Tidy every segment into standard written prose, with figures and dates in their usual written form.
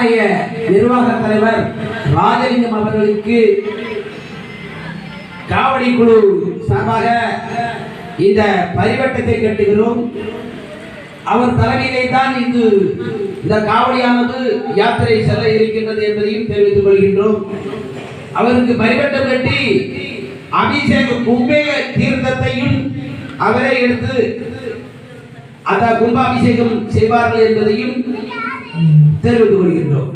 ஆலய நிர்வாக தலைவர் ராஜலிங்கம் அவர்களுக்கு காவடி குழு சார்பாக இந்த பரிவட்டத்தை கட்டுகிறோம். அவர் தலைமையிலே தான் இந்த காவடியானது யாத்திரை செல்ல இருக்கின்றது என்பதையும் தெரிவித்துக் கொள்கின்றோம். அவருக்கு பரிவட்டம் கட்டி அபிஷேக கும்பே தீர்த்தத்தையும் அவரே எடுத்து அந்த கும்பாபிஷேகம் செய்வார்கள் என்பதையும் தெரிவித்துக் கொள்கின்றோம்.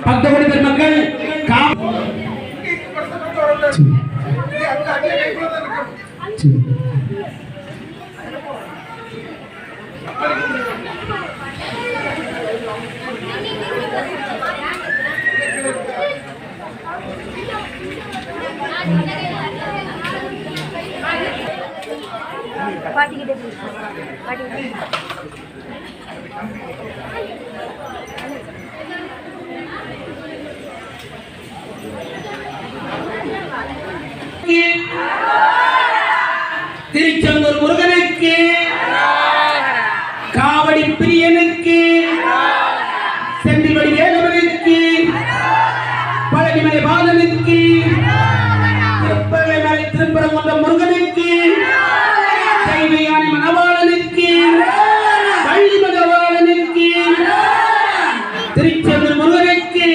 பக்தவடி பெருமக்கள் பாட்டிக்கிட்டே திருச்செந்தூர் முருகனுக்கு, காவடி பிரியனுக்கு, செந்தில்வடி வேலவனுக்கு, பழனிமலை பாலனுக்கு, திருப்பதிமலை திருப்பரங்குன்றம் முருகனுக்கு, கைமையான மணவாளனுக்கு, பள்ளி மணவாளனுக்கு, திருச்செந்தூர் முருகனுக்கு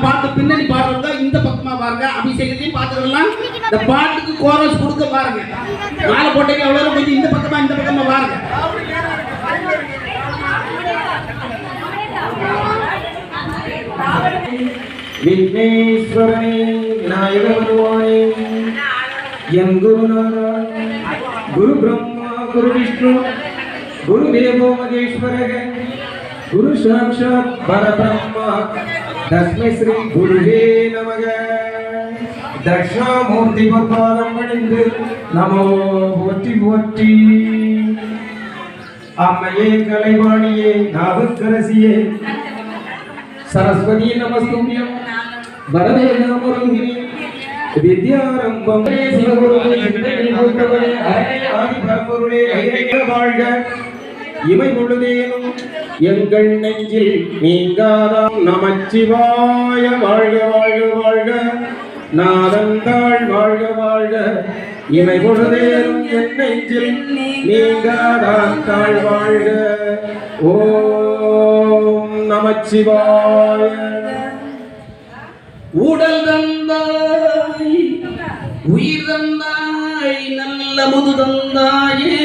பாட்டு பின்னணி பாடுறவங்க இந்த பக்கமா பாருங்க. அபிஷேகத்தையும் பாத்துக்கலாம். இந்த பாட்டுக்கு கோரஸ் கொடுக்க பாருங்க. மாலை போட்டீங்க அவ்வளவு கொஞ்சம் இந்த பக்கமா பாருங்க. விக்னேஸ்வரனே, விநாயக பகவானே, என் குருநாதா, குரு பிரம்மா, குரு விஷ்ணு, குரு தேவோ மகேஸ்வரக, குரு சாட்சாத் பரபிரம்மா, தஸ்மை ஸ்ரீ குருவே நமக. தட்சிணாமூர்த்தி பாதம் பணிந்து நமோ போற்றி போற்றி. அம்மையே கலைவாணியே நாவுக்கரசியே சரஸ்வதி நமஸ்துபியம் வரதே நமருங்கினி வித்யாரம்பம் சிவகுருவே சிந்தனை போற்றவரே அரணை ஆதி பரம்பொருளே ஐயக வாழ்க. இமை பொழுதேனும் எங்கள் நெஞ்சில் நீங்காதாம் நமச்சிவாய வாழ்க வாழ்க வாழ்க. நாதந்தாள் வாழ்க வாழ்க. இமை பொழுதேனும் என் நெஞ்சில் நீங்காதாம் தாழ் வாழ்க. ஓம் நமச்சிவாய. உடல் தந்தாய், உயிர் தந்தாய், நல்ல முது தந்தாயே,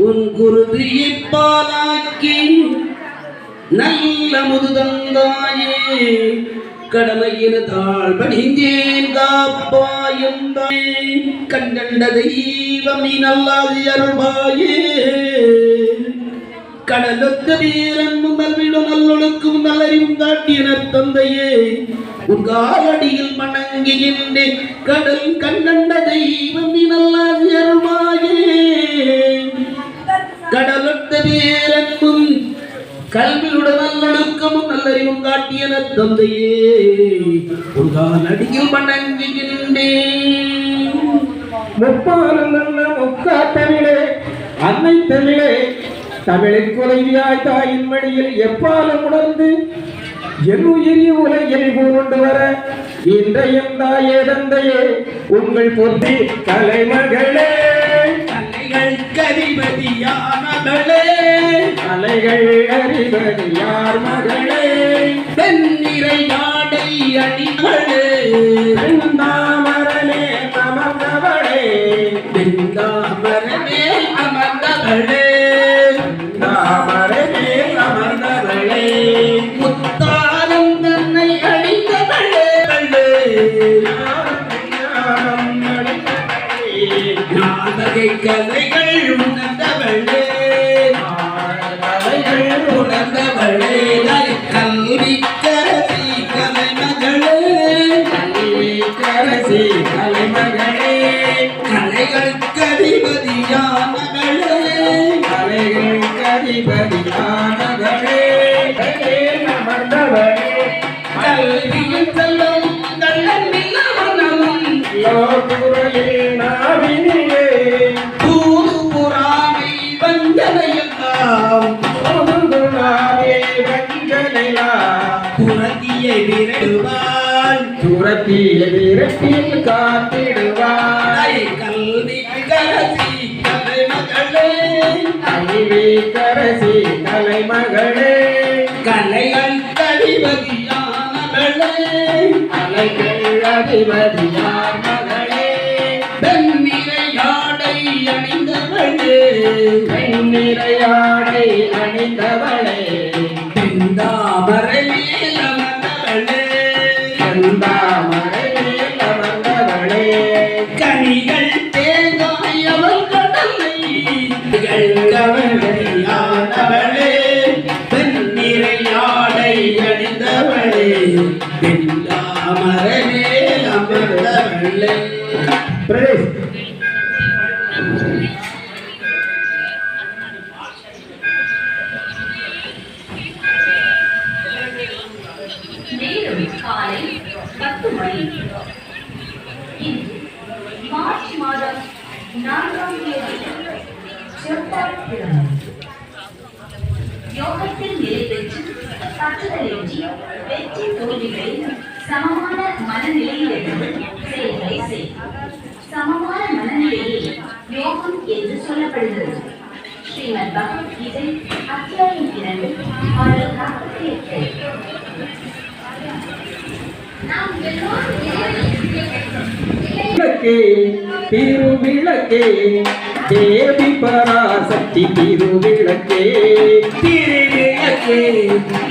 உன் குருதியை பாலாக்கி நல்ல முது தந்தாயே, கடமையின தாழ் பணிந்தேன் காப்பாயுந்தாயே, கண்கண்ட தெய்வம் நீ நல்லாதி அருள்வாயே, கடலுக்கு வீரன் நல்விடும் நல்லொழுக்கும் நல்லறிவும் காட்டிய தந்தையே, உன் காலடியில் மணங்குகின்றேன் கடல் கண்கண்ட தெய்வம் நீ நல்லாதி அருள்வாயே, கடலொட்ட வீரன்பும் கல்வியுடன் நல்லொழுக்கமும் நல்லறிவும் காட்டிய தந்தையே, உன் காலடியில் மணங்குகின்றேன். முப்பாலும் நல்ல முக்காத்தமிழே அன்னை தமிழே, தமிழின் குலைவியாய் தாயின் மடியில் எப்பாலும் உணர்ந்து என் உயிரி உலகில் கொண்டு வர இன்றைய தாயே தந்தையே உங்கள் பொத்தி கலைமகளே, அலைகள் கதிபதியான மகளே, அலைகள் அறிவதியார் மகளே, பெண்ணிறை ஆடை அணிகளே, பெண்ணாமரனே அமர்ந்தவளே, பெண்ணாமரனே அமர்ந்தவளே, பெண்ணாமரனே அமர்ந்தவளே, முத்தாரம் தன்னை அணிந்தவளே, நாதகை கலைகள் உணர்ந்தவளே, உணர்ந்தவளே, கல்வி கரசி கலைமகளே, கல்வி கரசி கலைமகளே, கலைகள் கதிபதியான மகளே, கலைகள் கதிபதியானவளே, அமர்ந்தவளே, கல்வியில் செல்லும் கள்ளமில்லாமலும் லோகுரலில் நாவினியே, தூதுபுராணை வஞ்சனையெல்லாம் ஓதுகுணாவே வஞ்சனையா, துரத்தியை விரைவாள், துரத்திய விரட்டில் காத்திடுவாய், கல்வி கரசி கலைமகளே, கல்வி கரசி கலைமகளே, கலைகள் கதிபதியான மகளே, கலைகள் அதிபதியார் மகளே, பெண்ணிறையாடை அணிந்தவளே, பெண்ணிறையாடை அணிந்தவளே, பெண்டாமரை மேல் அமர்ந்தவளே, செந்தாமரை அமரமேல் அமர்ந்த வெள்ளை. பிரதேஷ் நேரம் காலை 10 மணி. இன்று மார்ச் மாதம் 4ஆம் தேதி செவ்வாய்க்கிழமை. யோகத்தில் நிலை பெற்று பற்றுதலின்றி வெற்றி தோல்விகளை சமமான மனநிலையிலிருந்து செயல்களை செய். சமமான மனநிலையை யோகம் என்று சொல்லப்படுகிறது. ஸ்ரீமத் பகவத்கீதை அத்தியாயம் 2 பாடல் 48. நாம் எல்லோரும் விளக்கே திருவிளக்கே தேவி பராசக்தி திருவிளக்கே திருவிளக்கே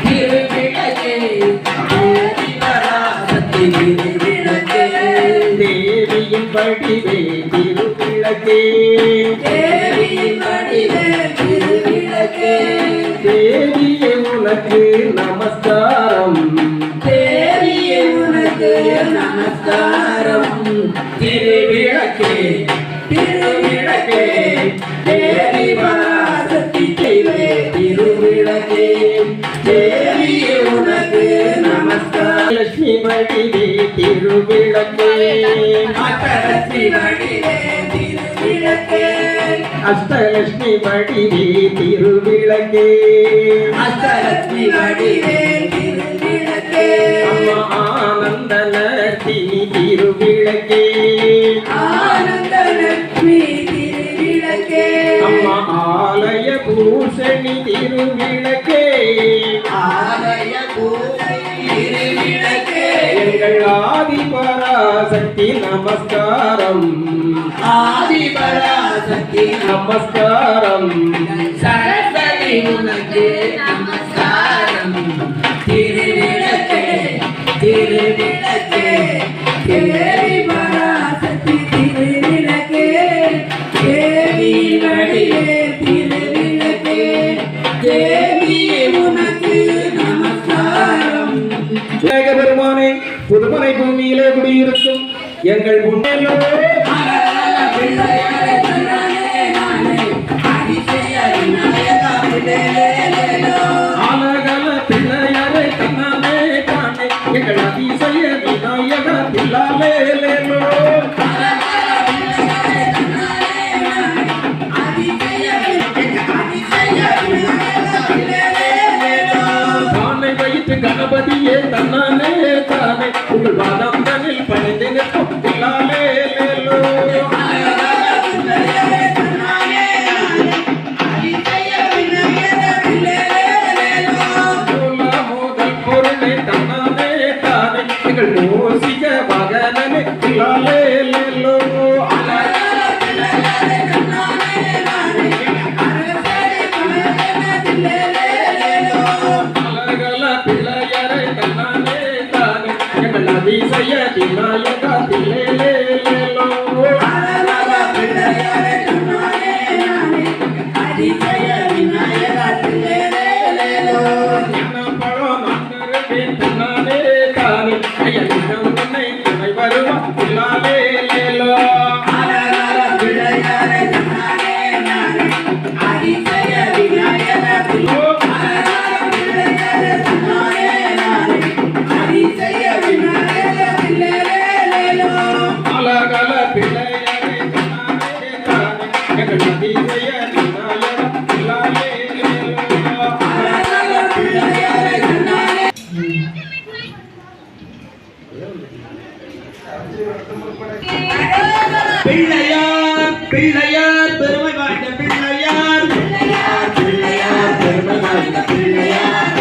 திருவிளக்கே தேவி பராசக்தி திருவிளக்கே. தேவியின் வடிவே திருவிளக்கே தேவியின் வடிவே திருவிளக்கே. தேவியே உனக்கு நமஸ்காரம் தேவியே உனக்கு நமஸ்காரம். திருவிளக்கே திருவிளக்கே தேவி பராசக்தி திருவிளக்கே. தேவியே உனக்கு நமஸ்காரம். லட்சுமி வடிவே திருவிளக்கே அஷ்டலட்சுமி வடிவே திருவிளக்கே. அஷ்டலட்சுமி வடிவே திருவிளக்கே அஷ்டலட்சுமி வடிவே திருவிளக்கே. அம்மா ஆனந்த நர்த்தினி திருவிளக்கே ஆனந்த லட்சுமி திருவிளக்கே. அம்மா ஆலய பூஷணி திருவிளக்கே ஆலய பூஜை திருவிளக்கே. எங்கள் ஆதி பராசக்தி நமஸ்காரம் ஆதிபராசக்தி நமஸ்காரம் சரஸ்வதி உனக்கு நமஸ்காரம். திருவிளக்கே திருவிளக்கே தேவி பராசக்தி திருவிளக்கே. தேவி வடிவே திருவிளக்கே. தேவியே உனக்கு நமஸ்காரம். ஏக பெருமானே புதுமனை பூமியிலே குடியிருக்கும் எங்கள் முன்னேலோ பிள்ளையாரே தன்னானே நானே அதிசய விநாயகா பிள்ளையேலேலோ. ஆலகல பிள்ளையரை தன்னானே காணே எங்கள் அதிசய விநாயக பிள்ளாலேலேலோ தானை வைத்து கணபதியே தன்னானே தானே உங்கள் பாதம் தனில் பணிந்து நிற்கும் பிள்ளாலேலேலோ முதல் பொருளை தன்னானே தானே எங்கள் மோசிக மகனே பிள்ளாலேலேலோ அழகல பிள்ளையரை தன்னானே தானே எங்கள் அதிசய விநாயக பிள்ளைலேலேலோ ஞானப்பழம் நான்கருவே தன்னானே தானே ஐயனிடம் உன்னை துணை வருவா பிள்ளாலேலேலோ அழகல பிள்ளையரை தன்னானே தானே எங்கள் அதிசய விநாயக பிள்ளாலேலேலோ பிள்ளையார் பிள்ளையார் பெருமை வாய்ந்த பிள்ளையார். பிள்ளையார் பிள்ளையார் பெருமை வாய்ந்த பிள்ளையார்.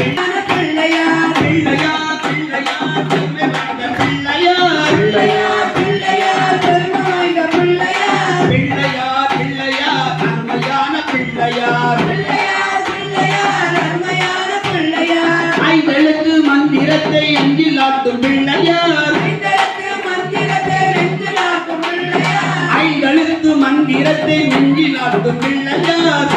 பிள்ளையார் பிள்ளையார் பிள்ளையார் பெருமை வாய்ந்த பிள்ளையார். பிள்ளையார் பிள்ளையார் பெருமை வாய்ந்த பிள்ளையார். பிள்ளையார் பிள்ளையார் அருமையான பிள்ளையார். பிள்ளையார் பிள்ளையார் அருமையான பிள்ளையார். ஐந்தெழுத்து மந்திரத்தை எஞ்சிலாட்டும் பிள்ளையார். ஐந்தெழுத்து மந்திரத்தை நெஞ்சிலாட்டும் பிள்ளையார்.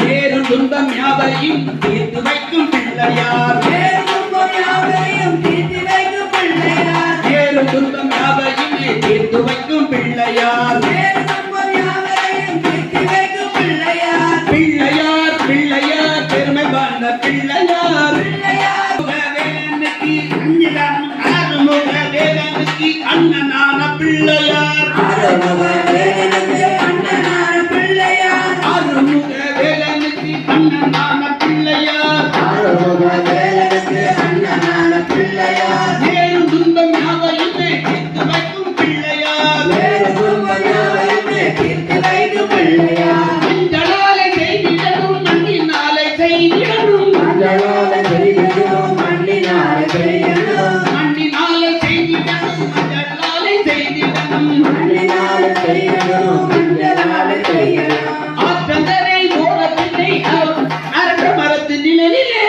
வேறு துன்ப துன்பம் யாவரையும் தீர்த்து வைக்கும் பிள்ளையார் ஏறும் துன்பம் யாவரையும் தீர்த்து வைக்கும் பிள்ளையார் பிள்ளையார் பிள்ளையார் பெருமை வாழ்ந்த பிள்ளையார் ஆறுமுக வேலனுக்கு அண்ணனான பிள்ளையார் ஆறுமுக வேலனுக்கு அண்ணனான பிள்ளையார் ஏறும் துன்பம் யாவையுமே தீர்த்து வைக்கும் பிள்ளையார் மஞ்சளாலை செய்திடணும் மண்ணினாலை செய்திடணும் மண்ணினாலை செய்திடணும் மஞ்சளாலை செய்திடணும் ஆற்றங்கரை ஓரத்திலே அரச மரத்து நிழலிலே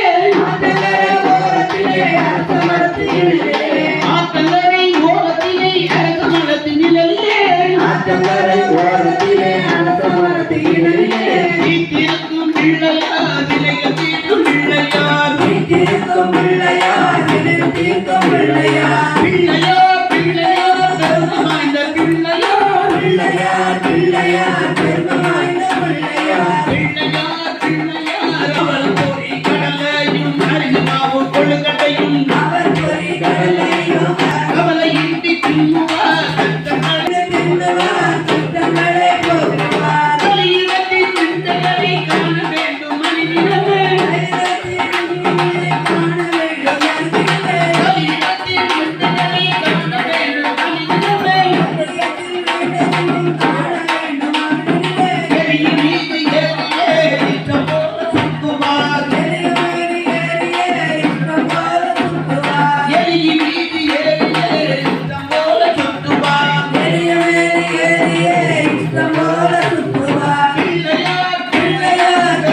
ஆற்றங்கரை ஓரத்திலே அரச மரத்து நிழலிலே தீர்த்திருக்கும் பிள்ளையார் நிலையில் தீர்க்கும் பிள்ளையார் பிள்ளையார் பிள்ளையார் பெருமை வாய்ந்த பிள்ளையார் பிள்ளையார் பிள்ளையார் அவர் பொறி கடலையும் அரிசிமாவும் கொழுக்கட்டையும் கவலையின்றி தின்னுவார் கலியுகத்தின் சிந்தனை காண வேண்டும் மனிதனே கலியுகத்தின் சிந்தனை காண வேண்டும் மனிதனே எரியின் மீது ஏறியே இஷ்டம் போல சுத்துவார் எரியின் மீது ஏறியே இஷ்டம் போல சுத்துவார் பிள்ளையார் பிள்ளையார்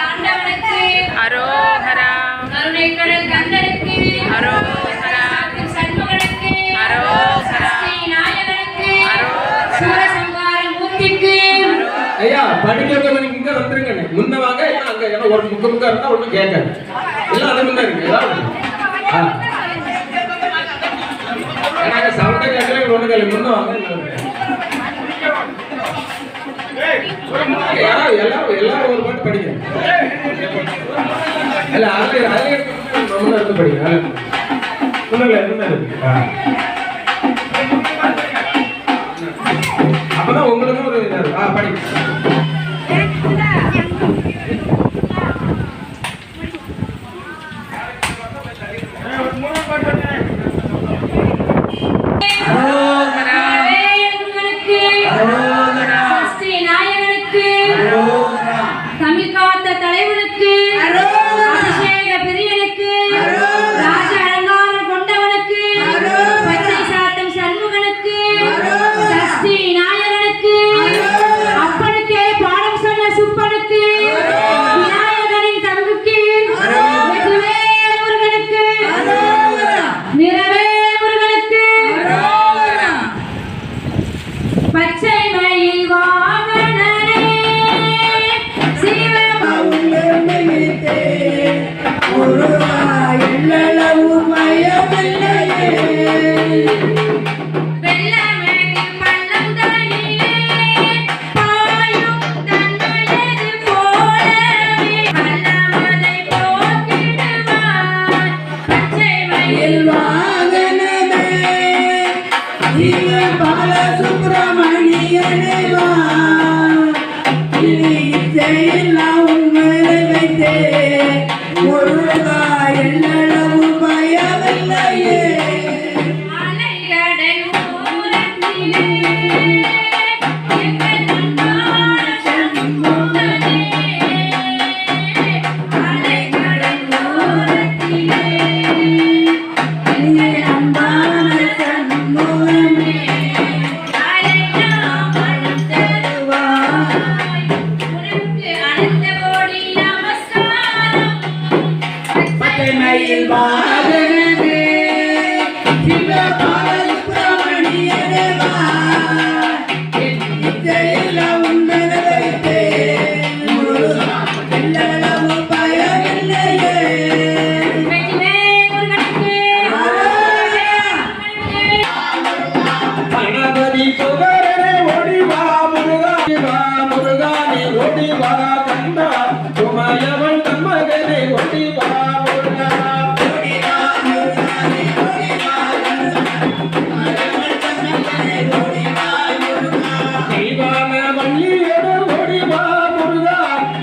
ஆண்டவனுக்கு அரோகரா கருணைக்கடல் கந்தனுக்கு அரோகரா சண்முகனுக்கு அரோகரா ஸ்ரீ நாயகனுக்கு அரோகரா சூரசம்ஹார மூர்த்திக்கு ஐயா படிக்கிறவங்க நீங்க இங்க வந்துருங்க முன்ன வாங்க இல்ல அங்க ஏன்னா ஒரு முக்க இருந்தா ஒண்ணும் கேட்காது எல்லாம் அது முன்ன இருக்கு ஏதாவது ஏன்னா சவுண்டே கேட்கல ஒண்ணு கேள்வி முன்ன வாங்க யாராவது எல்லாரும் ஒரு பாட்டு படிக்கிறேன் இல்ல அதுல முன்ன இருந்து படிங்க முன்ன இருக்கு அப்பதான் உங்களுக்கும் ஒரு இதா இருக்கும். படி நாயகனுக்கு ஸ்ரீ நாயகனுக்கு தமிழ் காத்த தலைவனுக்கு அபிஷேக பிரியனுக்கு ராஜ அலங்காரம் கொண்டவனுக்கு பச்சை சாத்தம் சண்முகனுக்கு சஷ்டி நாயகனுக்கு அப்பனுக்கு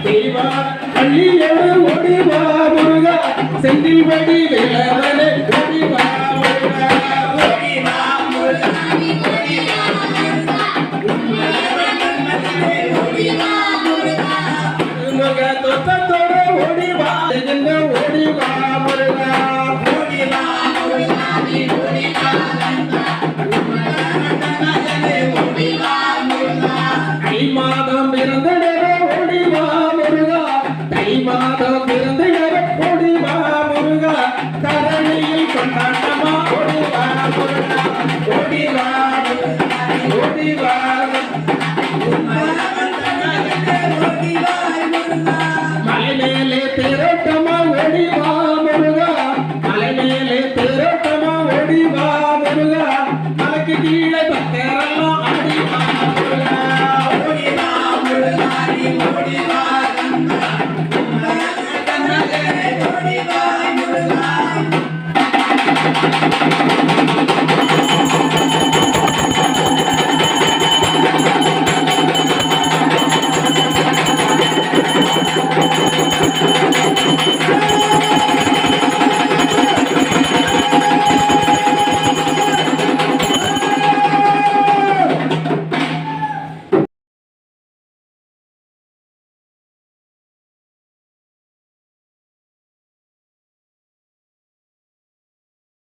செய்வா பள்ளியோடு ஓடிவா முருகா செந்தில் வடி வேலவன்